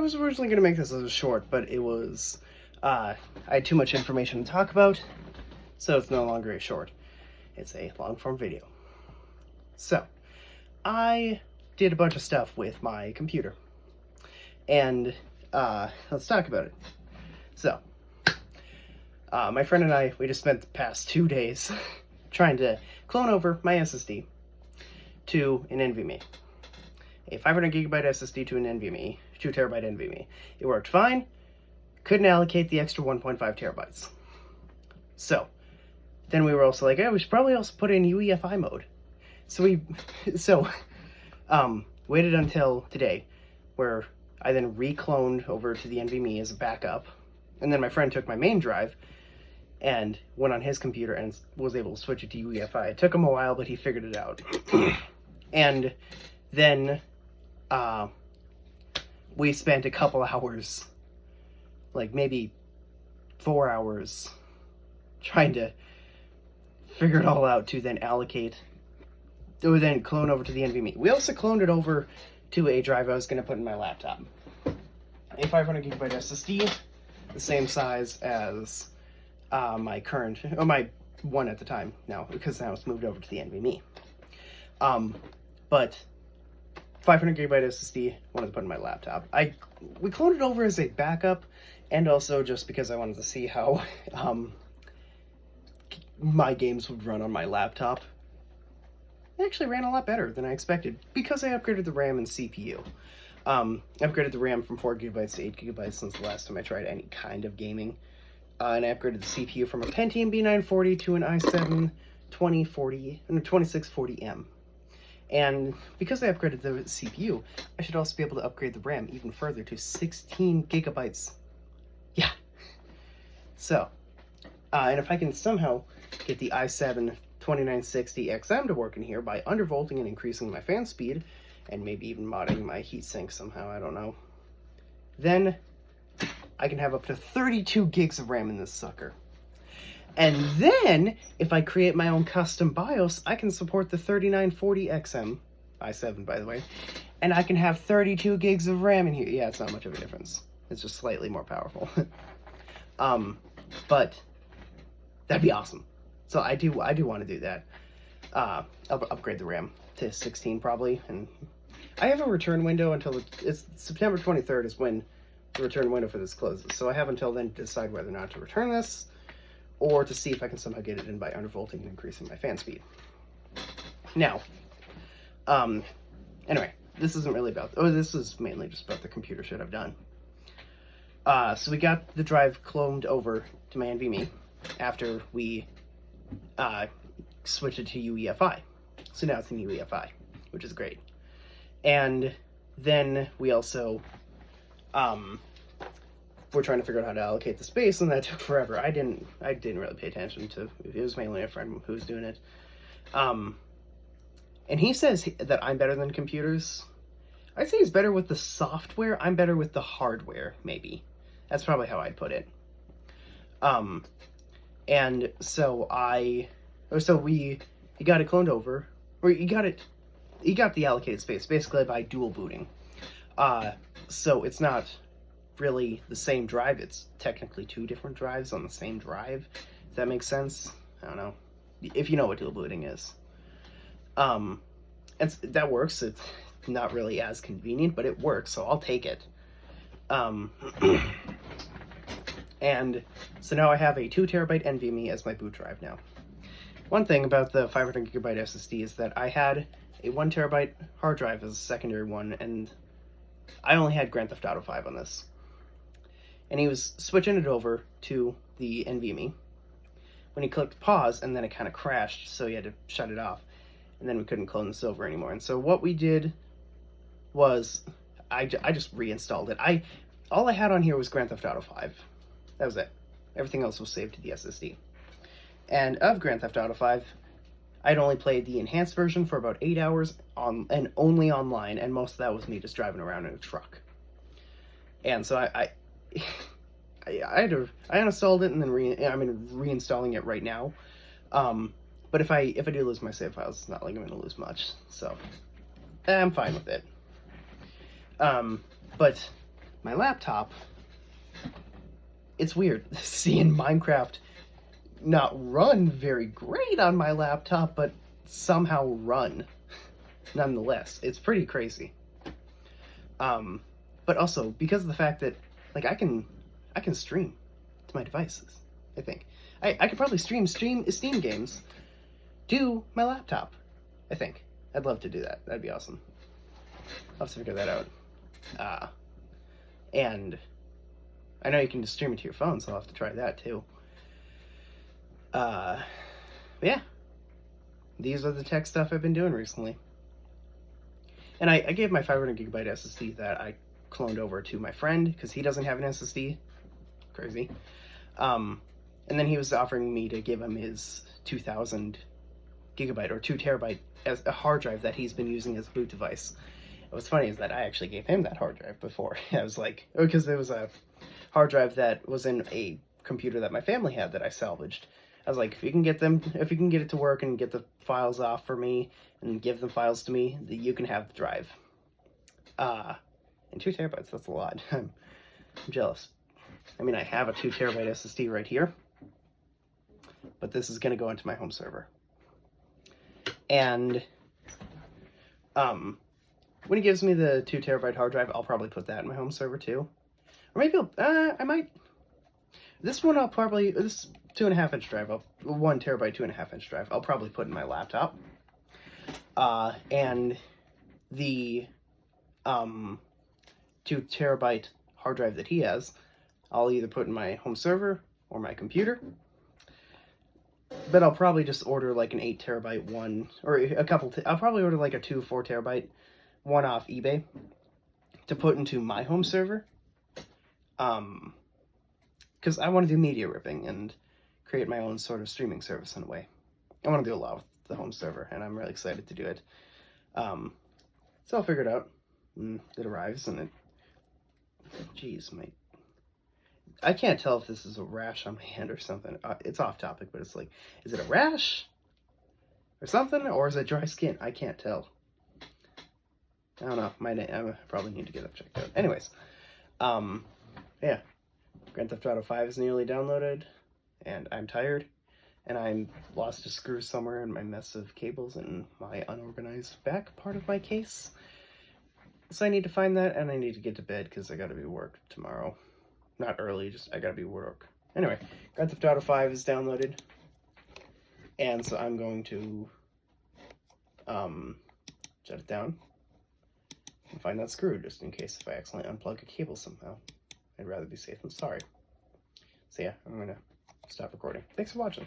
I was originally going to make this as a short, but it was, I had too much information to talk about, so it's no longer a short. It's a long-form video. So, I did a bunch of stuff with my computer, and let's talk about it. So, my friend and I, we just spent the past 2 days trying to clone over my SSD to an NVMe. A 500 gigabyte SSD to an NVMe, 2 terabyte NVMe. It worked fine, couldn't allocate the extra 1.5 terabytes. So, then we were also like, we should probably also put in UEFI mode. So we, waited until today, where I then recloned over to the NVMe as a backup, and then my friend took my main drive and went on his computer and was able to switch it to UEFI. It took him a while, but he figured it out. And then we spent a couple hours, like maybe 4 hours, trying to figure it all out to then allocate, or then clone over to the NVMe. We also cloned it over to a drive I was going to put in my laptop. A 500 gigabyte SSD, the same size as my current, or my one at the time now, because now it's moved over to the NVMe. But 500 gigabyte SSD, wanted to put in my laptop. We cloned it over as a backup, and also just because I wanted to see how my games would run on my laptop. It actually ran a lot better than I expected, because I upgraded the RAM and CPU. Upgraded the RAM from 4 gigabytes to 8 gigabytes since the last time I tried any kind of gaming. And I upgraded the CPU from a Pentium B940 to an i7 2640M. And because I upgraded the CPU, I should also be able to upgrade the RAM even further to 16 gigabytes. Yeah. So, and if I can somehow get the i7 2960XM to work in here by undervolting and increasing my fan speed, and maybe even modding my heatsink somehow, I don't know, then I can have up to 32 gigs of RAM in this sucker. And then, if I create my own custom BIOS, I can support the 3940XM, i7 by the way, and I can have 32 gigs of RAM in here. Yeah, it's not much of a difference. It's just slightly more powerful. But that'd be awesome. So I do want to do that. I'll upgrade the RAM to 16 probably, and I have a return window until it's September 23rd is when the return window for this closes. So I have until then to decide whether or not to return this, or to see if I can somehow get it in by undervolting and increasing my fan speed. Now, anyway, this isn't really about, this is mainly just about the computer shit I've done. So we got the drive cloned over to my NVMe after we switched it to UEFI. So now it's in UEFI, which is great. And then we also, we're trying to figure out how to allocate the space, and that took forever. I didn't really pay attention to, it was mainly a friend who was doing it. And he says that I'm better than computers. I'd say he's better with the software, I'm better with the hardware, maybe. That's probably how I'd put it. And so he got it cloned over, or he got the allocated space, basically by dual booting. So it's not really the same drive, it's technically 2 different drives on the same drive, if that makes sense. I don't know, if you know what dual booting is. And that works. It's not really as convenient, but it works, so I'll take it. And so now I have a 2 terabyte NVMe as my boot drive now. One thing about the 500 gigabyte SSD is that I had a 1 terabyte hard drive as a secondary one, and I only had Grand Theft Auto 5 on this. And he was switching it over to the NVMe when he clicked pause, and then it kind of crashed, so he had to shut it off, and then we couldn't clone this over anymore. And so what we did was I just reinstalled it. All I had on here was Grand Theft Auto 5. That was it. Everything else was saved to the SSD. And of Grand Theft Auto 5, I'd only played the enhanced version for about 8 hours and only online, and most of that was me just driving around in a truck. And so I uninstalled it and then I'm reinstalling it right now. But if I do lose my save files, it's not like I'm going to lose much. So I'm fine with it. But my laptop, it's weird seeing Minecraft not run very great on my laptop, but somehow run nonetheless. It's pretty crazy. But also because of the fact that like I can stream to my devices. I think I could probably stream Steam games to my laptop. I think I'd love to do that. That'd be awesome. I'll have to figure that out. And I know you can just stream it to your phone, so I'll have to try that too. But yeah, these are the tech stuff I've been doing recently. And I gave my 500 gigabyte SSD that I cloned over to my friend because he doesn't have an SSD. Crazy. And then he was offering me to give him his 2000 gigabyte or 2 terabyte as a hard drive that he's been using as a boot device. What's funny is that I actually gave him that hard drive before. I was like, because it was a hard drive that was in a computer that my family had that I salvaged. I was like, if you can get it to work and get the files off for me and give the files to me, you can have the drive. And 2 terabytes, that's a lot. I'm jealous. I mean, I have a 2 terabyte SSD right here, but this is going to go into my home server. And when he gives me the 2 terabyte hard drive, I'll probably put that in my home server too. Or maybe I might. This one this 2.5 inch drive, 1 terabyte 2.5 inch drive, I'll probably put in my laptop. And the 2 terabyte hard drive that he has, I'll either put in my home server or my computer. But I'll probably just order like an 8 terabyte one, or a couple. I'll probably order like a 4 terabyte one off eBay to put into my home server. Because I want to do media ripping and create my own sort of streaming service in a way. I want to do a lot with the home server, and I'm really excited to do it. So I'll figure it out when it arrives, and jeez, I can't tell if this is a rash on my hand or something. It's off topic, but it's like, is it a rash or something, or is it dry skin? I can't tell. I don't know. I probably need to get that checked out. Anyways, yeah. Grand Theft Auto 5 is nearly downloaded, and I'm tired, and I'm lost a screw somewhere in my mess of cables and my unorganized back part of my case. So I need to find that, and I need to get to bed because I gotta be work tomorrow. Not early, just I gotta be work. Anyway, Grand Theft Auto 5 is downloaded, and so I'm going to shut it down and find that screw just in case if I accidentally unplug a cable somehow. I'd rather be safe than sorry. So yeah, I'm gonna stop recording. Thanks for watching.